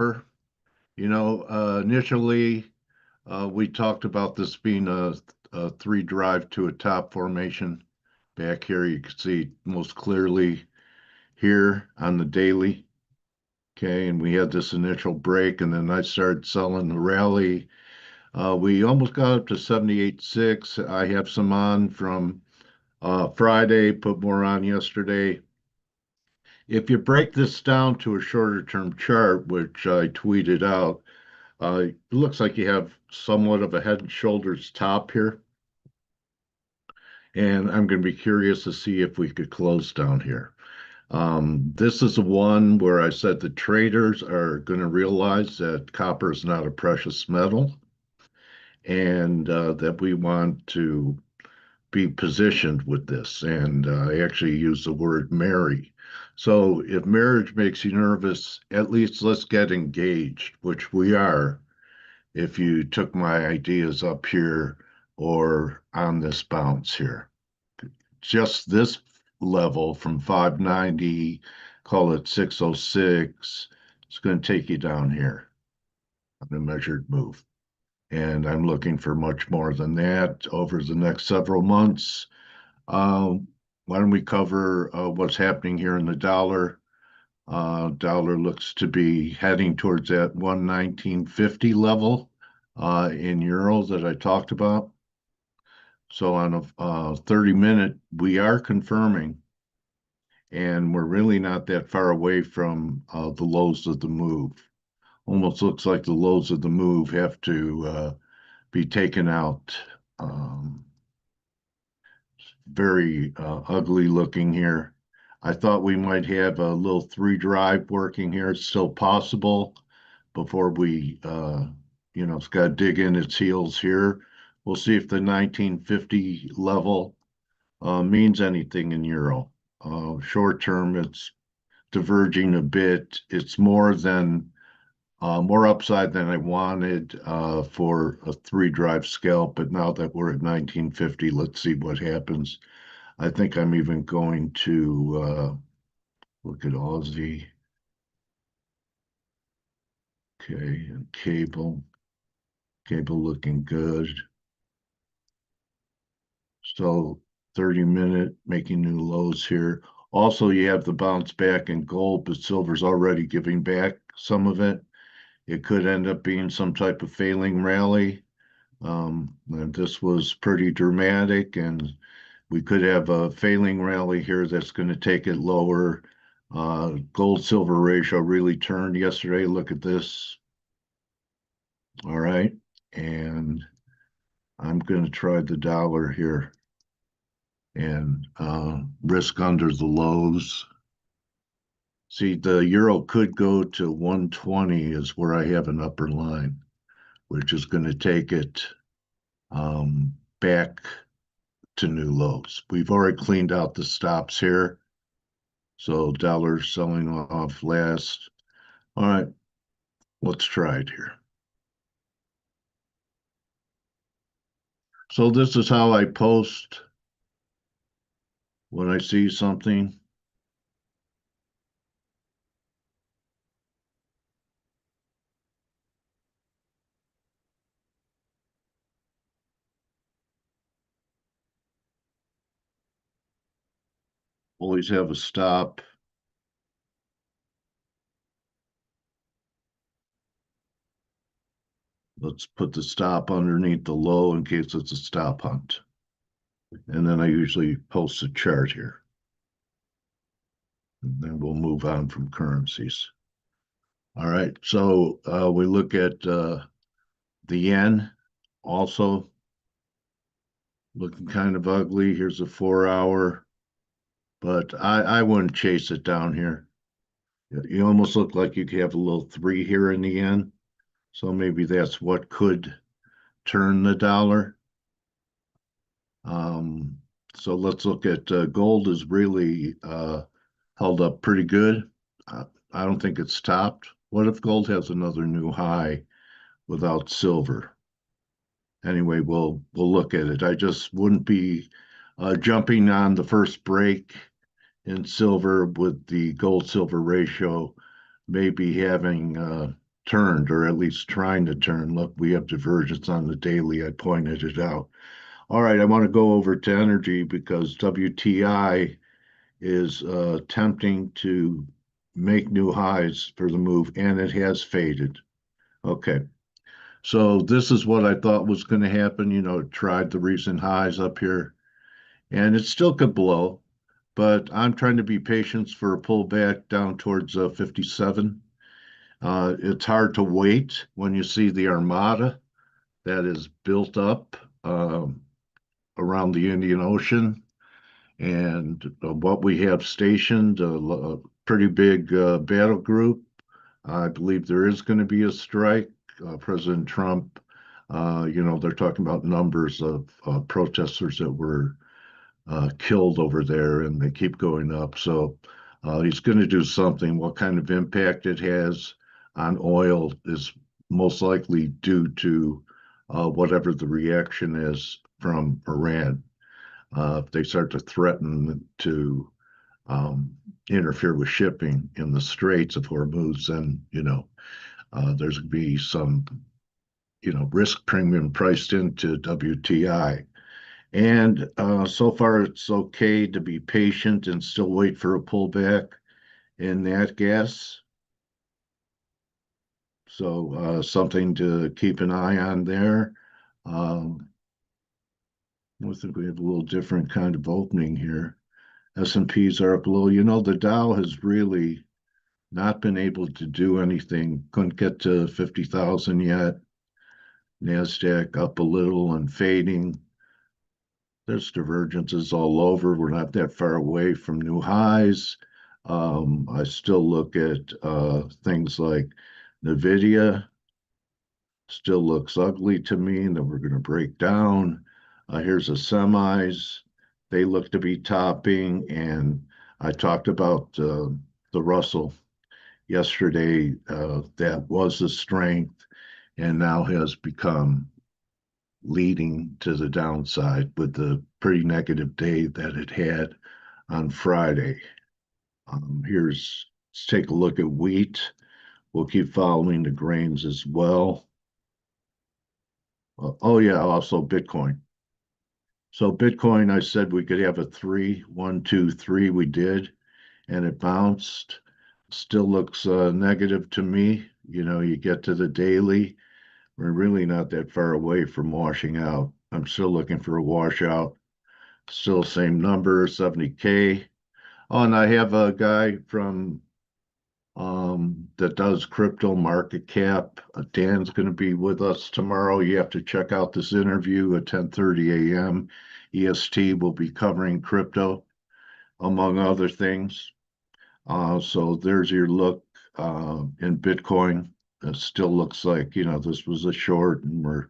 copper. Initially, we talked about this being a three drive to a top formation. Back here, you can see most clearly here on the daily. Okay, and we had this initial break, and then I started selling the rally. We almost got up to 78.6. I have some on from Friday, put more on yesterday. If you break this down to a shorter term chart, which I tweeted out, it looks like you have somewhat of a head and shoulders top here. And I'm going to be curious to see if we could close down here. This is the one where I said the traders are going to realize that copper is not a precious metal and that we want to be positioned with this. And I actually use the word marry. So if marriage makes you nervous, at least let's get engaged, which we are if you took my ideas up here or on this bounce here. Just this level from 590, call it 606, it's going to take you down here on a measured move. And I'm looking for much more than that over the next several months. Why don't we cover what's happening here in the dollar? Dollar looks to be heading towards that 119.50 level in euro that I talked about. So on a 30-minute, we are confirming, and we're really not that far away from the lows of the move. Almost looks like the lows of the move have to be taken out. Very ugly looking here. I thought we might have a little three drive working here. It's still possible before we, it's got to dig in its heels here. We'll see if the 1950 level means anything in euro. Short term, it's diverging a bit. It's more upside than I wanted for a three drive scalp. But now that we're at 1950, let's see what happens. I think I'm even going to look at Aussie. Okay, and cable. Cable looking good. So 30-minute making new lows here. Also, you have the bounce back in gold, but silver's already giving back some of it. It could end up being some type of failing rally. And this was pretty dramatic, and we could have a failing rally here that's going to take it lower. Gold silver ratio really turned yesterday. Look at this. All right. And I'm going to try the dollar here and risk under the lows. See, the euro could go to 120 is where I have an upper line, which is going to take it back to new lows. We've already cleaned out the stops here. So dollar selling off last. All right, let's try it here. So this is how I post when I see something. Always have a stop. Let's put the stop underneath the low in case it's a stop hunt. And then I usually post a chart here. And then we'll move on from currencies. All right, so we look at the yen also looking kind of ugly. Here's a 4 hour, but I wouldn't chase it down here. You almost look like you could have a little three here in the yen. So maybe that's what could turn the dollar. So let's look at gold is really held up pretty good. I don't think it's topped. What if gold has another new high without silver? Anyway, we'll look at it. I just wouldn't be jumping on the first break in silver with the gold silver ratio, maybe having turned, or at least trying to turn. Look, we have divergence on the daily. I pointed it out. All right, I want to go over to energy because WTI is attempting to make new highs for the move, and it has faded. Okay, so this is what I thought was going to happen. Tried the recent highs up here, and it still could blow, but I'm trying to be patient for a pullback down towards 57. It's hard to wait when you see the armada that is built up around the Indian Ocean and what we have stationed, a pretty big battle group. I believe there is going to be a strike. President Trump, they're talking about numbers of protesters that were killed over there, and they keep going up. So he's going to do something. What kind of impact it has on oil is most likely due to whatever the reaction is from Iran. If they start to threaten to um, interfere with shipping in the Straits of Hormuz, then there's going to be some risk premium priced into WTI. And so far, it's okay to be patient and still wait for a pullback in that gas. So something to keep an eye on there. Um, I think we have a little different kind of opening here. S&Ps are up a little. The Dow has really not been able to do anything. Couldn't get to 50,000 yet. NASDAQ up a little and fading. There's divergences all over. We're not that far away from new highs. I still look at things like NVIDIA, still looks ugly to me, and then we're going to break down. Here's the semis. They look to be topping, and I talked about the Russell yesterday. That was the strength and now has become leading to the downside with the pretty negative day that it had on Friday. Let's take a look at wheat. We'll keep following the grains as well. Oh yeah, also Bitcoin. So Bitcoin, I said we could have a 3, 1, 2, 3. We did, and it bounced. Still looks negative to me. You get to the daily, we're really not that far away from washing out. I'm still looking for a washout. Still same number, 70K. Oh, and I have a guy from that does crypto market cap. Dan's going to be with us tomorrow. You have to check out this interview at 10:30 a.m. EST. Will be covering crypto, among other things. So there's your look in Bitcoin. It still looks like, this was a short, and we're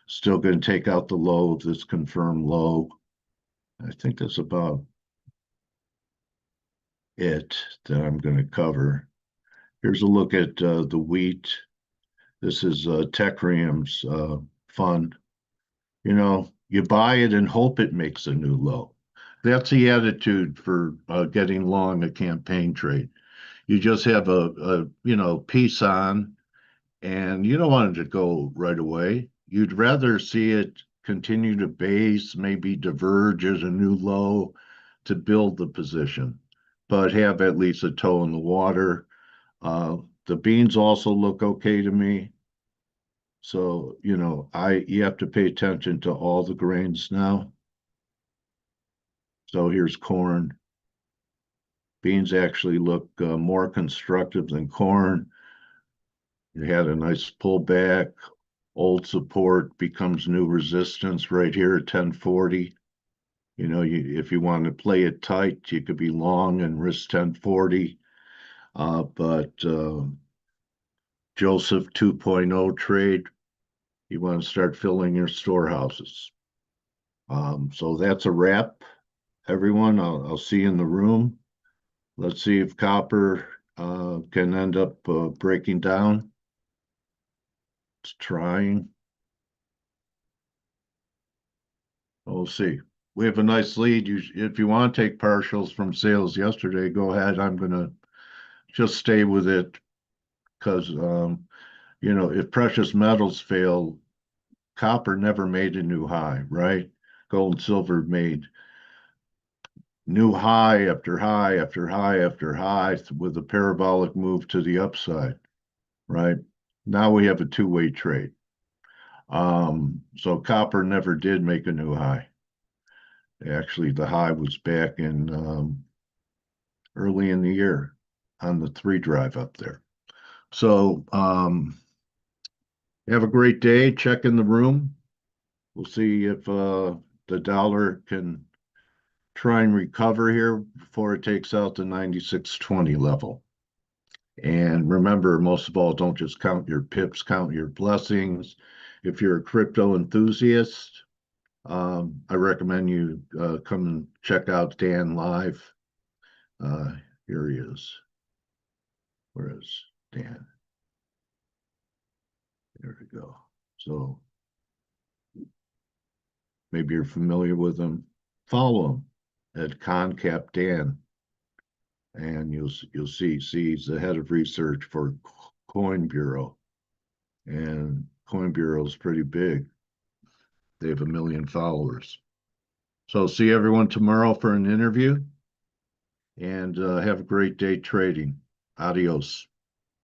still going to take out the low of this confirmed low. I think that's about it that I'm going to cover. Here's a look at the wheat. This is Techrium's fund. You buy it and hope it makes a new low. That's the attitude for getting long a campaign trade. You just have a piece on, and you don't want it to go right away. You'd rather see it continue to base, maybe diverge as a new low to build the position, but have at least a toe in the water. The beans also look okay to me. So, you have to pay attention to all the grains now. So here's corn. Beans actually look more constructive than corn. It had a nice pullback. Old support becomes new resistance right here at 1040. If you want to play it tight, you could be long and risk 1040. But Joseph 2.0 trade, you want to start filling your storehouses. So that's a wrap, everyone. I'll see you in the room. Let's see if copper can end up breaking down. It's trying. We'll see. We have a nice lead. If you want to take partials from sales yesterday, go ahead. I'm going to just stay with it because if precious metals fail, copper never made a new high, right? Gold and silver made new high after high after high after high with a parabolic move to the upside, right? Now we have a two-way trade. So copper never did make a new high. Actually, the high was back in early in the year on the 3 drive up there. So have a great day. Check in the room. We'll see if the dollar can try and recover here before it takes out the 96.20 level. And remember, most of all, don't just count your pips, count your blessings. If you're a crypto enthusiast, I recommend you come and check out Dan live. Here he is. Where is Dan? There we go. So maybe you're familiar with him. Follow him at ConCap Dan, and you'll see he's the head of research for Coin Bureau, and Coin Bureau is pretty big. They have 1 million followers. So see everyone tomorrow for an interview, and have a great day trading. Adios.